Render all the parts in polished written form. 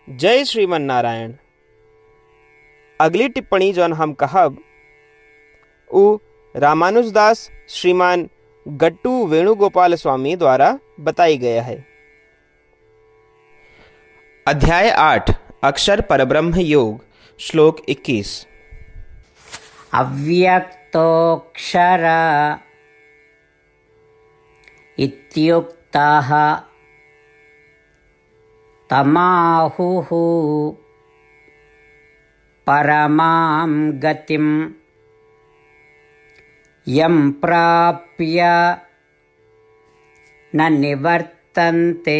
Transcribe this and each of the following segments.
जय श्रीमन नारायण। अगली टिप्पणी जौन हम कहब उ रामानुजदास श्रीमान गट्टू वेणुगोपाल स्वामी द्वारा बताई गया है। अध्याय 8 अक्षर परब्रह्म योग श्लोक 21। अव्यक्तोऽक्षर इत्युक्तः तमाहुः परमां गतिं यं प्राप्य न निवर्तन्ते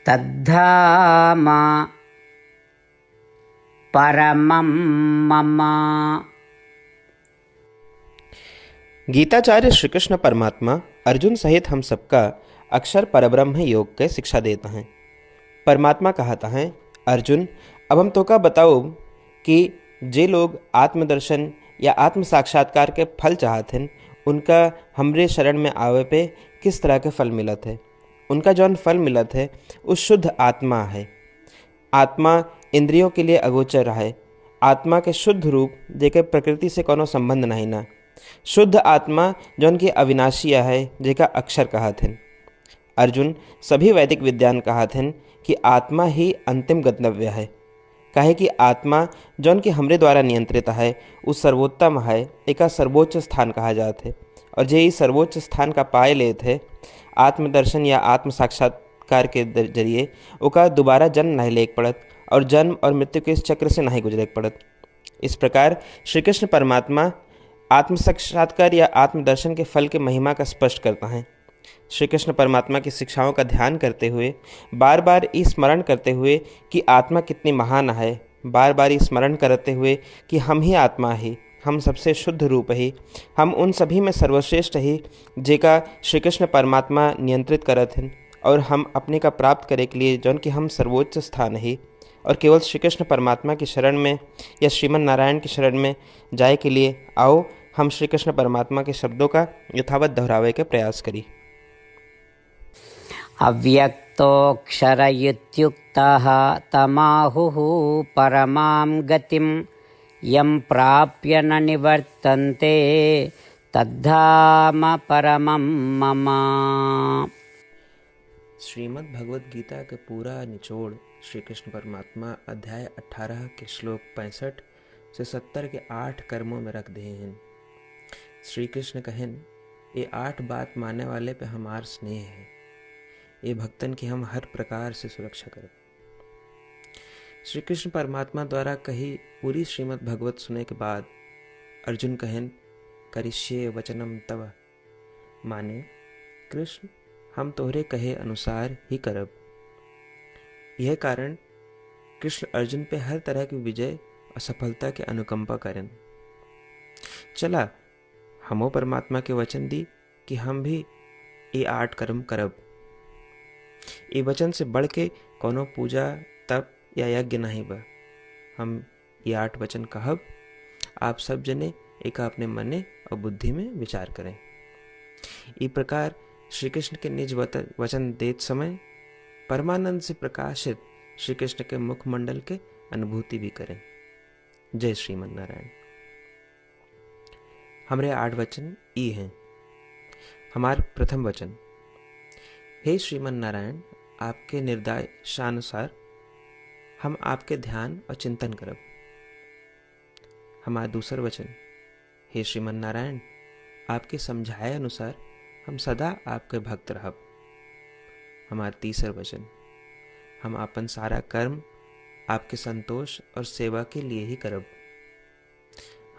तद्धाम परमं मम। गीताचार्य श्री कृष्ण परमात्मा अर्जुन सहित हम सबका अक्षर परब्रह्म योग के शिक्षा देता है। परमात्मा कहता है, अर्जुन अब हम तो का बताओ कि जे लोग आत्मदर्शन या आत्म साक्षात्कार के फल चाहते हैं उनका हमरे शरण में आवे पे किस तरह के फल मिलत है। उनका जौन फल मिलत है उस शुद्ध आत्मा है। आत्मा इंद्रियों के लिए अगोचर है। आत्मा के शुद्ध रूप जेके प्रकृति से कोनो संबंध नहीं ना। शुद्ध आत्मा जौन की अविनाशी है जेका अक्षर कहत हैं। अर्जुन सभी वैदिक विद्वान कहत हैं कि आत्मा ही अंतिम गंतव्य है। काहे कि आत्मा जौन की हमरे द्वारा नियंत्रित है उस सर्वोत्तम है, एका सर्वोच्च स्थान कहा जात है। और जे इस सर्वोच्च स्थान का पाए लेत है आत्मदर्शन या आत्म साक्षात्कार के जरिए ओका दोबारा जन्म नहीं लेक पड़त और जन्म और मृत्यु के इस चक्र से नहीं गुजरे पड़त। इस प्रकार श्री कृष्ण परमात्मा आत्म साक्षात्कार या आत्मदर्शन के फल के महिमा का स्पष्ट करता है। श्री कृष्ण परमात्मा की शिक्षाओं का ध्यान करते हुए बार बार ये स्मरण करते हुए कि आत्मा कितनी महान है, बार बार ये स्मरण करते हुए कि हम ही आत्मा ही, हम सबसे शुद्ध रूप ही, हम उन सभी में सर्वश्रेष्ठ ही जेका श्री कृष्ण परमात्मा नियंत्रित करत हैं और हम अपने का प्राप्त करे के लिए जौन कि हम सर्वोच्च स्थान ही और केवल श्री कृष्ण परमात्मा की शरण में या श्रीमन नारायण की शरण में जाए के लिए आओ हम श्री कृष्ण परमात्मा के शब्दों का यथावत दोहरावे के प्रयास करी। अव्यक्तोऽक्षर इत्युक्तः तमाहुः परमां गतिं यं प्राप्य न निवर्तन्ते तद्धाम परमं मम। श्रीमद् भगवद गीता के पूरा निचोड़ श्री कृष्ण परमात्मा अध्याय 18 के श्लोक 65 से 70 के 8 कर्मों में रख दिए हैं। श्री कृष्ण कहन, ये 8 बात मानने वाले पे हमार स्नेह है, ये भक्तन की हम हर प्रकार से सुरक्षा करें। श्री कृष्ण परमात्मा द्वारा कही पूरी श्रीमद् भगवत सुने के बाद अर्जुन कहन, करिष्ये वचनम तव, माने कृष्ण हम तोहरे कहे अनुसार ही करब। यह कारण कृष्ण अर्जुन पे हर तरह की विजय और सफलता के अनुकंपा करें। चला हमो परमात्मा के वचन दी कि हम भी ये 8 कर्म करब। ये वचन से बढ़ के कोनो पूजा तप या यज्ञ नहीं बा। हम ये 8 वचन कहब, आप सब जने एक अपने मने और बुद्धि में विचार करें। इस प्रकार श्री कृष्ण के निज वचन देत समय परमानंद से प्रकाशित श्री कृष्ण के मुखमंडल के अनुभूति भी करें। जय श्रीमन नारायण। हमारे 8 वचन ई हैं। हमार प्रथम वचन, हे श्रीमन नारायण, आपके निर्देशानुसार हम आपके ध्यान और चिंतन करब। हमारा दूसर वचन, हे श्रीमन नारायण, आपके समझाए अनुसार हम सदा आपके भक्त रहब। हमारा तीसर वचन, हम अपन सारा कर्म आपके संतोष और सेवा के लिए ही करब।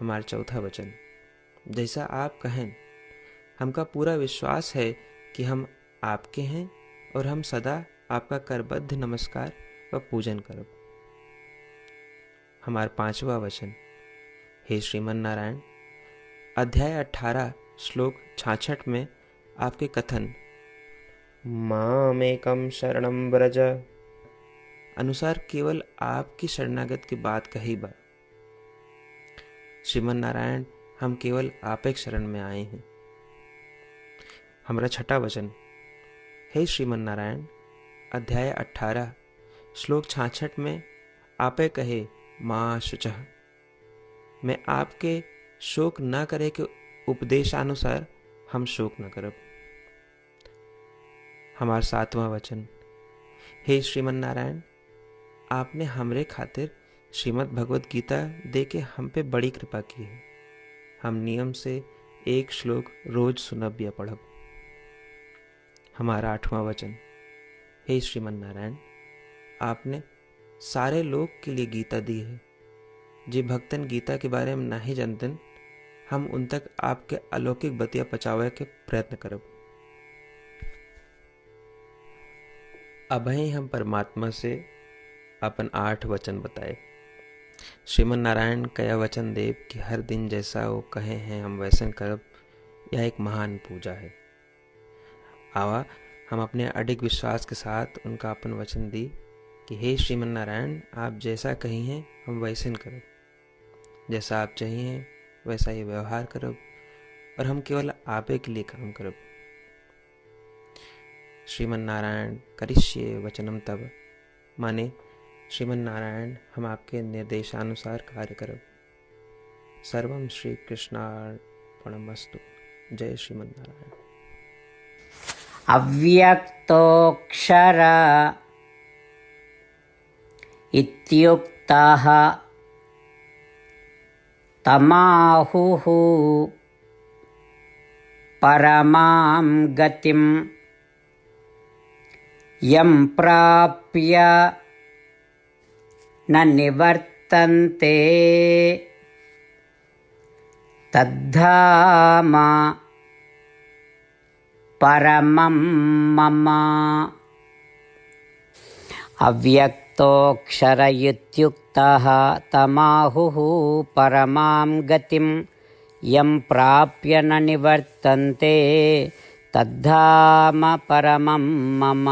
हमारा चौथा वचन, जैसा आप कहें हमका पूरा विश्वास है कि हम आपके हैं और हम सदा आपका करबद्ध नमस्कार व पूजन करब। हमारा 5वां वचन, हे श्रीमन नारायण, अध्याय 18 श्लोक 66 में आपके कथन मामेकं शरणं व्रज अनुसार केवल आपकी शरणागत की बात कही बा। श्रीमन नारायण, हम केवल आप एक शरण में आए हैं। हमारा 6वां वचन, हे श्रीमन नारायण, अध्याय 18 श्लोक 66 में आपे कहे माँ शुचः, मैं आपके शोक न करे के उपदेशानुसार हम शोक न करब। हमार 7वां वचन, हे श्रीमन नारायण, आपने हमरे खातिर श्रीमद् भगवत गीता दे के हम पे बड़ी कृपा की है। हम नियम से एक श्लोक रोज सुनब या पढ़ब। हमारा 8वां वचन, हे श्रीमन नारायण, आपने सारे लोग के लिए गीता दी है। जे भक्तन गीता के बारे में नहीं जानतन, हम उन तक आपके अलौकिक बतिया पहुंचावे के प्रयत्न करब। अभी हम परमात्मा से अपन 8 वचन बताए। श्रीमन नारायण कया वचन देव कि हर दिन जैसा वो कहे हैं हम वैसन करब, यह एक महान पूजा है। आवा हम अपने अडिग विश्वास के साथ उनका अपन वचन दी कि हे श्रीमन नारायण, आप जैसा कही हैं हम वैसन करब, जैसा आप चाहिए वैसा ही व्यवहार करब और हम केवल आपे के लिए काम करब। श्रीमन नारायण करिष्ये वचनम तब, माने श्रीमन नारायण हम आपके निर्देशानुसार कार्य करब। सर्वम श्री कृष्णार्पणमस्तु। जय श्रीमन नारायण। अव्यक्तोऽक्षर इत्युक्तः तमाहुः परमां गतिं यं प्राप्य न निवर्तन्ते तद्धाम परमं मम। अव्यक्तोऽक्षर इत्युक्तः तमाहुः परमां गतिं यं प्राप्य न निवर्तन्ते तद्धाम परमं मम।